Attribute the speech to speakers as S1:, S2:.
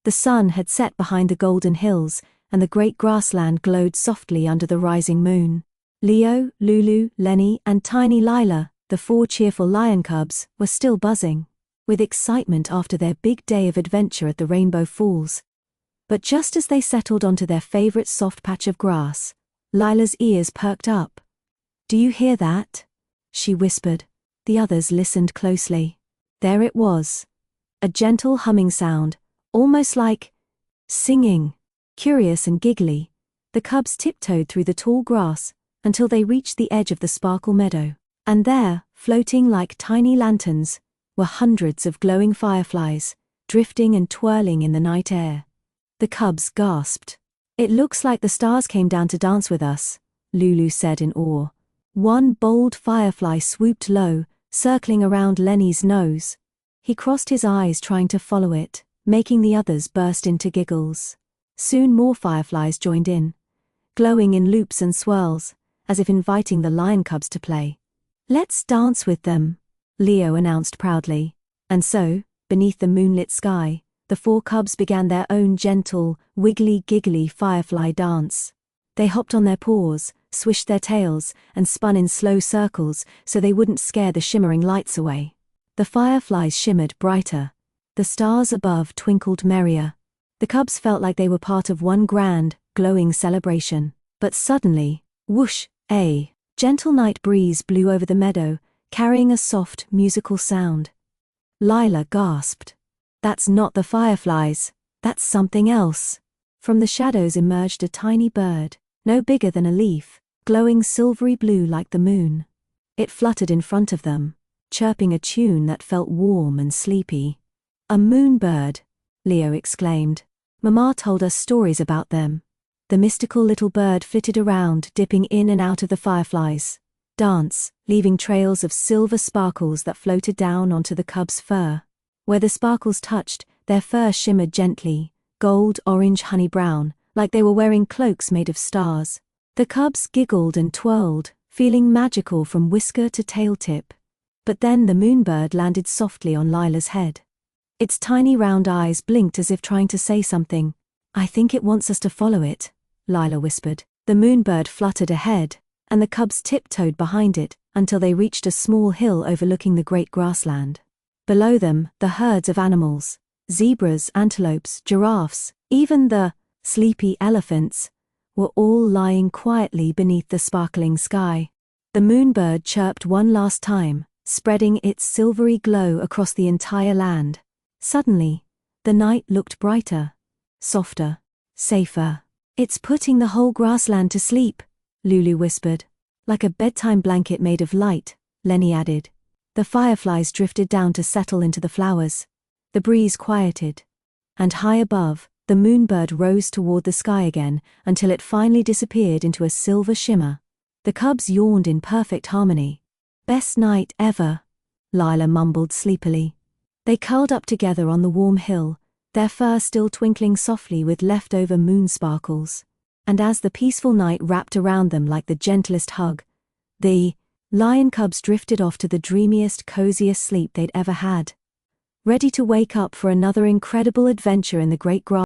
S1: The sun had set behind the golden hills, and the great grassland glowed softly under the rising moon. Leo, Lulu, Lenny, and tiny Lila, the 4 cheerful lion cubs, were still buzzing with excitement after their big day of adventure at the Rainbow Falls. But just as they settled onto their favorite soft patch of grass, Lila's ears perked up. "Do you hear that?" she whispered. The others listened closely. There it was. A gentle humming sound, almost like singing. Curious and giggly, the cubs tiptoed through the tall grass until they reached the edge of the sparkle meadow. And there, floating like tiny lanterns, were hundreds of glowing fireflies, drifting and twirling in the night air. The cubs gasped. "It looks like the stars came down to dance with us," Lulu said in awe. One bold firefly swooped low, circling around Lenny's nose. He crossed his eyes trying to follow it, making the others burst into giggles. Soon more fireflies joined in, glowing in loops and swirls, as if inviting the lion cubs to play. "Let's dance with them," Leo announced proudly. And so, beneath the moonlit sky, the 4 cubs began their own gentle, wiggly-giggly firefly dance. They hopped on their paws, swished their tails, and spun in slow circles so they wouldn't scare the shimmering lights away. The fireflies shimmered brighter. The stars above twinkled merrier. The cubs felt like they were part of one grand, glowing celebration. But suddenly, whoosh, a gentle night breeze blew over the meadow, carrying a soft, musical sound. Lila gasped. "That's not the fireflies, that's something else." From the shadows emerged a tiny bird, no bigger than a leaf, glowing silvery blue like the moon. It fluttered in front of them, chirping a tune that felt warm and sleepy. "A moonbird," Leo exclaimed. "Mama told us stories about them." The mystical little bird flitted around, dipping in and out of the fireflies' dance, leaving trails of silver sparkles that floated down onto the cubs' fur. Where the sparkles touched, their fur shimmered gently, gold, orange, honey brown, like they were wearing cloaks made of stars. The cubs giggled and twirled, feeling magical from whisker to tail tip. But then the moonbird landed softly on Lila's head. Its tiny round eyes blinked as if trying to say something. "I think it wants us to follow it," Lila whispered. The moonbird fluttered ahead, and the cubs tiptoed behind it until they reached a small hill overlooking the great grassland. Below them, the herds of animals, zebras, antelopes, giraffes, even the sleepy elephants, were all lying quietly beneath the sparkling sky. The moonbird chirped one last time, spreading its silvery glow across the entire land. Suddenly, the night looked brighter, softer, safer. "It's putting the whole grassland to sleep," Lulu whispered. "Like a bedtime blanket made of light," Lenny added. The fireflies drifted down to settle into the flowers. The breeze quieted. And high above, the moonbird rose toward the sky again until it finally disappeared into a silver shimmer. The cubs yawned in perfect harmony. "Best night ever," Lila mumbled sleepily. They curled up together on the warm hill, their fur still twinkling softly with leftover moon sparkles. And as the peaceful night wrapped around them like the gentlest hug, the lion cubs drifted off to the dreamiest, coziest sleep they'd ever had, ready to wake up for another incredible adventure in the great grass.